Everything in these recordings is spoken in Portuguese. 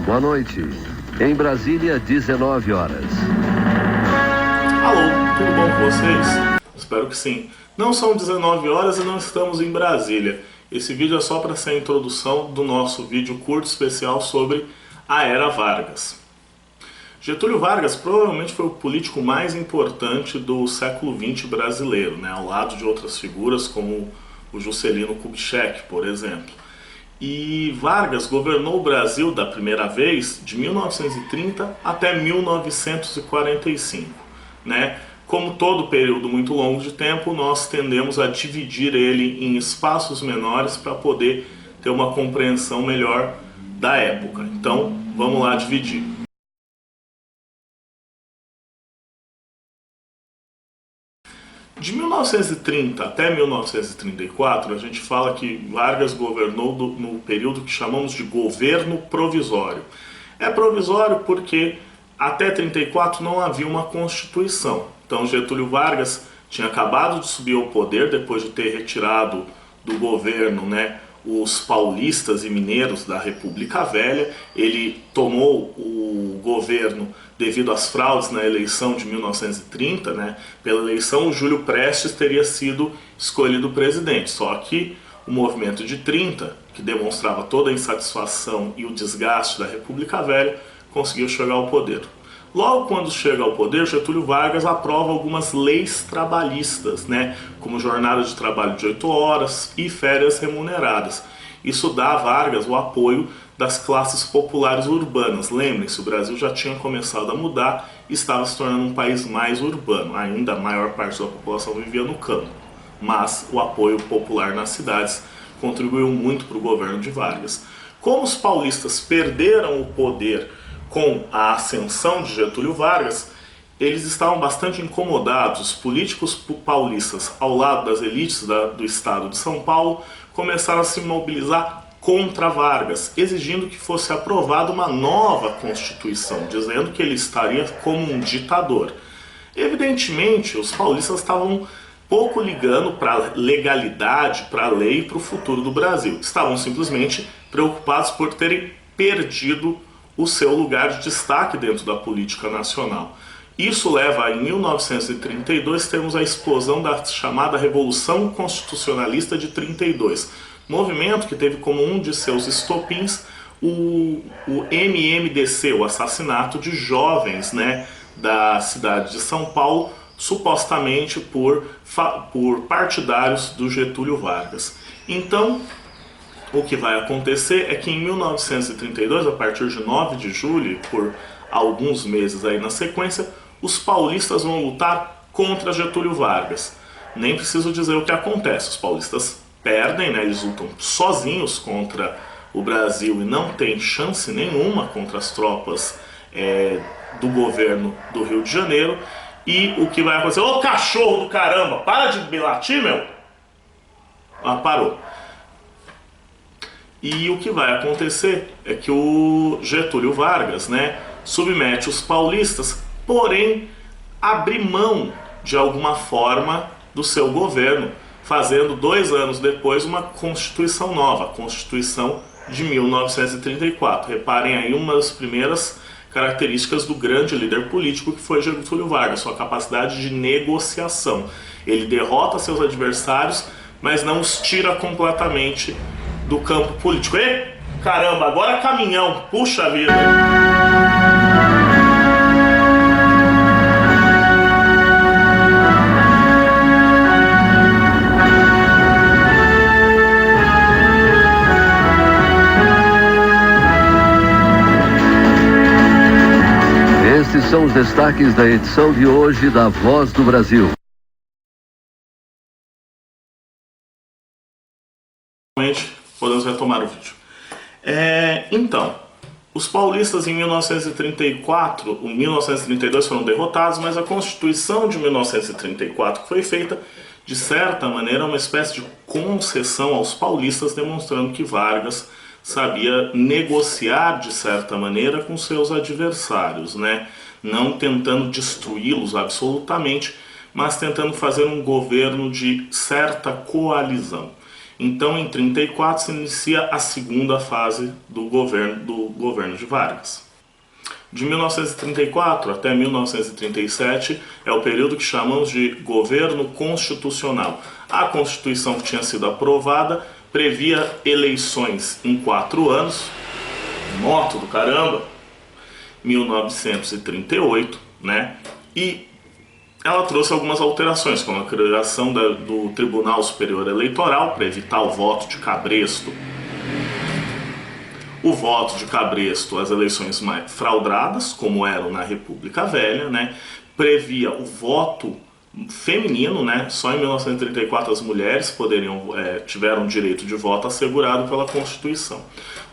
Boa noite. Em Brasília, 19 horas. Alô, tudo bom com vocês? Espero que sim. Não são 19 horas e não estamos em Brasília. Esse vídeo é só para ser a introdução do nosso vídeo curto especial sobre a Era Vargas. Getúlio Vargas provavelmente foi o político mais importante do século XX brasileiro, né? Ao lado de outras figuras como o Juscelino Kubitschek, por exemplo. E Vargas governou o Brasil da primeira vez de 1930 até 1945, né? Como todo período muito longo de tempo, nós tendemos a dividir ele em espaços menores para poder ter uma compreensão melhor da época. Então, vamos lá dividir. De 1930 até 1934, a gente fala que Vargas governou no período que chamamos de governo provisório. É provisório porque até 34 não havia uma Constituição. Então Getúlio Vargas tinha acabado de subir ao poder depois de ter retirado do governo, né, os paulistas e mineiros da República Velha. Ele tomou o governo devido às fraudes na eleição de 1930, né? Pela eleição, o Júlio Prestes teria sido escolhido presidente. Só que o movimento de 30, que demonstrava toda a insatisfação e o desgaste da República Velha, conseguiu chegar ao poder. Logo quando chega ao poder, Getúlio Vargas aprova algumas leis trabalhistas, né, como jornada de trabalho de 8 horas e férias remuneradas. Isso dá a Vargas o apoio das classes populares urbanas. Lembrem-se, o Brasil já tinha começado a mudar e estava se tornando um país mais urbano. Ainda a maior parte da população vivia no campo, mas o apoio popular nas cidades contribuiu muito para o governo de Vargas. Como os paulistas perderam o poder com a ascensão de Getúlio Vargas, eles estavam bastante incomodados. Os políticos paulistas, ao lado das elites do estado de São Paulo, começaram a se mobilizar contra Vargas, exigindo que fosse aprovada uma nova Constituição, dizendo que ele estaria como um ditador. Evidentemente, os paulistas estavam pouco ligando para a legalidade, para a lei e para o futuro do Brasil. Estavam simplesmente preocupados por terem perdido o seu lugar de destaque dentro da política nacional. Isso leva a, em 1932, termos a explosão da chamada Revolução Constitucionalista de 32, movimento que teve como um de seus estopins o MMDC, o assassinato de jovens, né, da cidade de São Paulo, supostamente por partidários do Getúlio Vargas. Então, o que vai acontecer é que em 1932, a partir de 9 de julho, por alguns meses aí na sequência, os paulistas vão lutar contra Getúlio Vargas. Nem preciso dizer o que acontece, os paulistas perdem, né? Eles lutam sozinhos contra o Brasil e não tem chance nenhuma contra as tropas do governo do Rio de Janeiro. E o que vai acontecer? Ô cachorro do caramba, para de me latir, meu! Ah, parou. E o que vai acontecer é que o Getúlio Vargas, né, submete os paulistas, porém abre mão de alguma forma do seu governo, fazendo 2 anos depois uma Constituição nova, a Constituição de 1934. Reparem aí uma das primeiras características do grande líder político que foi Getúlio Vargas, sua capacidade de negociação. Ele derrota seus adversários, mas não os tira completamente do campo político. E caramba, agora caminhão, puxa vida! Esses são os destaques da edição de hoje da Voz do Brasil. Podemos retomar o vídeo. Então, os paulistas em 1934, em 1932 foram derrotados, mas a Constituição de 1934 que foi feita, de certa maneira, uma espécie de concessão aos paulistas, demonstrando que Vargas sabia negociar, de certa maneira, com seus adversários, né? Não tentando destruí-los absolutamente, mas tentando fazer um governo de certa coalizão. Então, em 34 se inicia a segunda fase do governo de Vargas. De 1934 até 1937 é o período que chamamos de governo constitucional. A Constituição que tinha sido aprovada previa eleições em 4 anos, moto do caramba, 1938, né? E ela trouxe algumas alterações, como a criação do Tribunal Superior Eleitoral para evitar o voto de cabresto. O voto de cabresto, as eleições mais fraudadas, como eram na República Velha, né? Previa o voto feminino, né? Só em 1934 as mulheres tiveram direito de voto assegurado pela Constituição.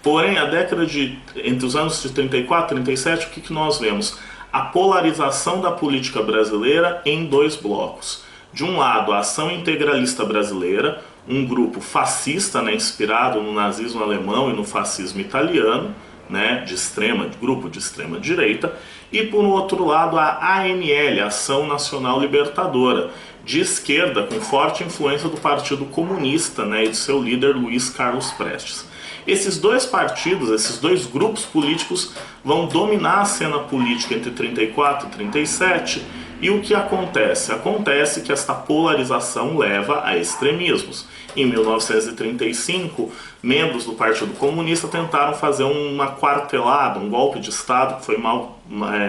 Porém, entre os anos de 34 e 37, o que nós vemos? A polarização da política brasileira em 2 blocos. De um lado, a Ação Integralista Brasileira, um grupo fascista, né, inspirado no nazismo alemão e no fascismo italiano, né, grupo de extrema direita, e por outro lado a ANL, Ação Nacional Libertadora, de esquerda, com forte influência do Partido Comunista, né, e de seu líder Luiz Carlos Prestes. Esses 2 partidos, esses 2 grupos políticos vão dominar a cena política entre 34 e 37, e o que acontece? Acontece que esta polarização leva a extremismos. Em 1935, membros do Partido Comunista tentaram fazer uma quartelada, um golpe de Estado que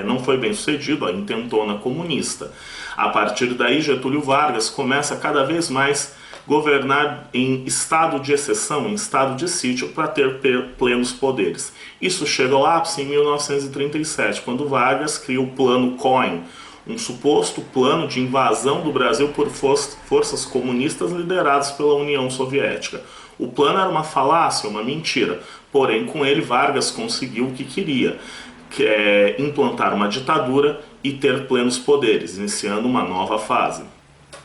não foi bem sucedido, a intentona comunista. A partir daí, Getúlio Vargas começa cada vez mais governar em estado de exceção, em estado de sítio, para ter plenos poderes. Isso chega ao ápice em 1937, quando Vargas cria o Plano Cohen, um suposto plano de invasão do Brasil por forças comunistas lideradas pela União Soviética. O plano era uma falácia, uma mentira, porém com ele Vargas conseguiu o que queria, que é implantar uma ditadura e ter plenos poderes, iniciando uma nova fase.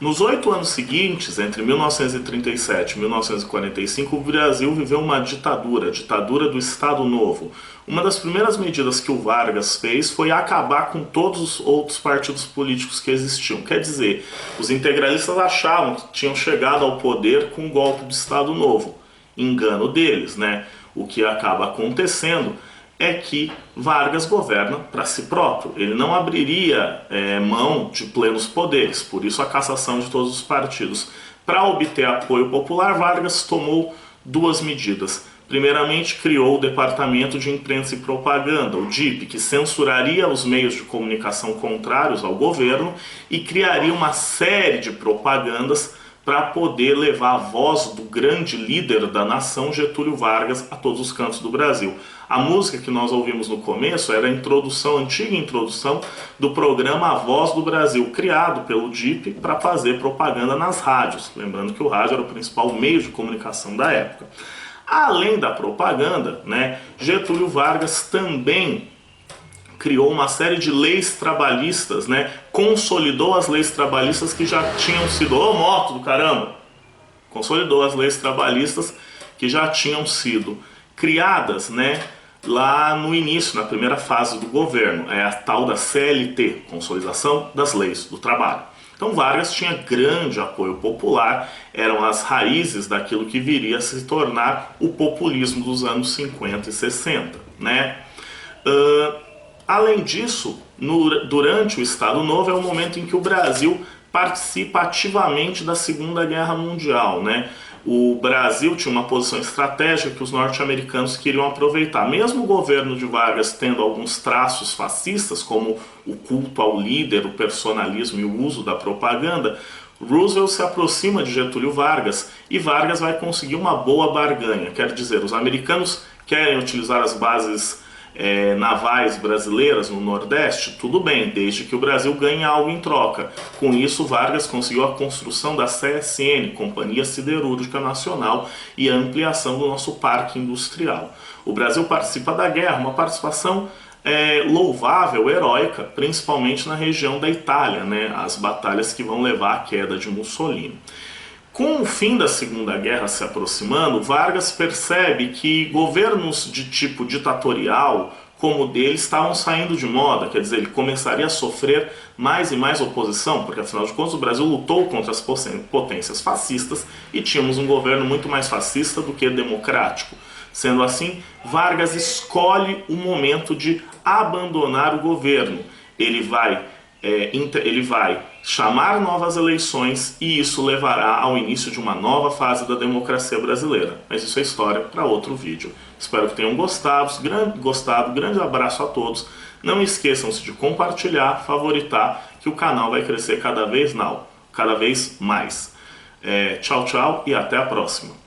Nos 8 anos seguintes, entre 1937 e 1945, o Brasil viveu uma ditadura, a ditadura do Estado Novo. Uma das primeiras medidas que o Vargas fez foi acabar com todos os outros partidos políticos que existiam. Quer dizer, os integralistas achavam que tinham chegado ao poder com o golpe do Estado Novo. Engano deles, né? O que acaba acontecendo é que Vargas governa para si próprio. Ele não abriria mão de plenos poderes, por isso a cassação de todos os partidos. Para obter apoio popular, Vargas tomou 2 medidas. Primeiramente, criou o Departamento de Imprensa e Propaganda, o DIP, que censuraria os meios de comunicação contrários ao governo e criaria uma série de propagandas para poder levar a voz do grande líder da nação, Getúlio Vargas, a todos os cantos do Brasil. A música que nós ouvimos no começo era a antiga introdução do programa A Voz do Brasil, criado pelo DIP para fazer propaganda nas rádios. Lembrando que o rádio era o principal meio de comunicação da época. Além da propaganda, né, Getúlio Vargas também criou uma série de leis trabalhistas, né? Consolidou as leis trabalhistas que já tinham sido... Ô, moto do caramba! Consolidou as leis trabalhistas que já tinham sido criadas, né? Lá no início, na primeira fase do governo. É a tal da CLT, Consolidação das Leis do Trabalho. Então Vargas tinha grande apoio popular, eram as raízes daquilo que viria a se tornar o populismo dos anos 50 e 60, né? Além disso, durante o Estado Novo é o momento em que o Brasil participa ativamente da Segunda Guerra Mundial, né? O Brasil tinha uma posição estratégica que os norte-americanos queriam aproveitar. Mesmo o governo de Vargas tendo alguns traços fascistas, como o culto ao líder, o personalismo e o uso da propaganda, Roosevelt se aproxima de Getúlio Vargas e Vargas vai conseguir uma boa barganha. Quer dizer, os americanos querem utilizar as bases navais brasileiras no Nordeste, tudo bem, desde que o Brasil ganhe algo em troca. Com isso, Vargas conseguiu a construção da CSN, Companhia Siderúrgica Nacional, e a ampliação do nosso parque industrial. O Brasil participa da guerra, uma participação louvável, heróica, principalmente na região da Itália, né? As batalhas que vão levar à queda de Mussolini. Com o fim da Segunda Guerra se aproximando, Vargas percebe que governos de tipo ditatorial, como o dele estavam saindo de moda, quer dizer, ele começaria a sofrer mais e mais oposição, porque afinal de contas o Brasil lutou contra as potências fascistas e tínhamos um governo muito mais fascista do que democrático. Sendo assim, Vargas escolhe o momento de abandonar o governo. Ele vai chamar novas eleições e isso levará ao início de uma nova fase da democracia brasileira. Mas isso é história para outro vídeo. Espero que tenham gostado. Grande abraço a todos. Não esqueçam-se de compartilhar, favoritar, que o canal vai crescer cada vez mais. Tchau, tchau e até a próxima.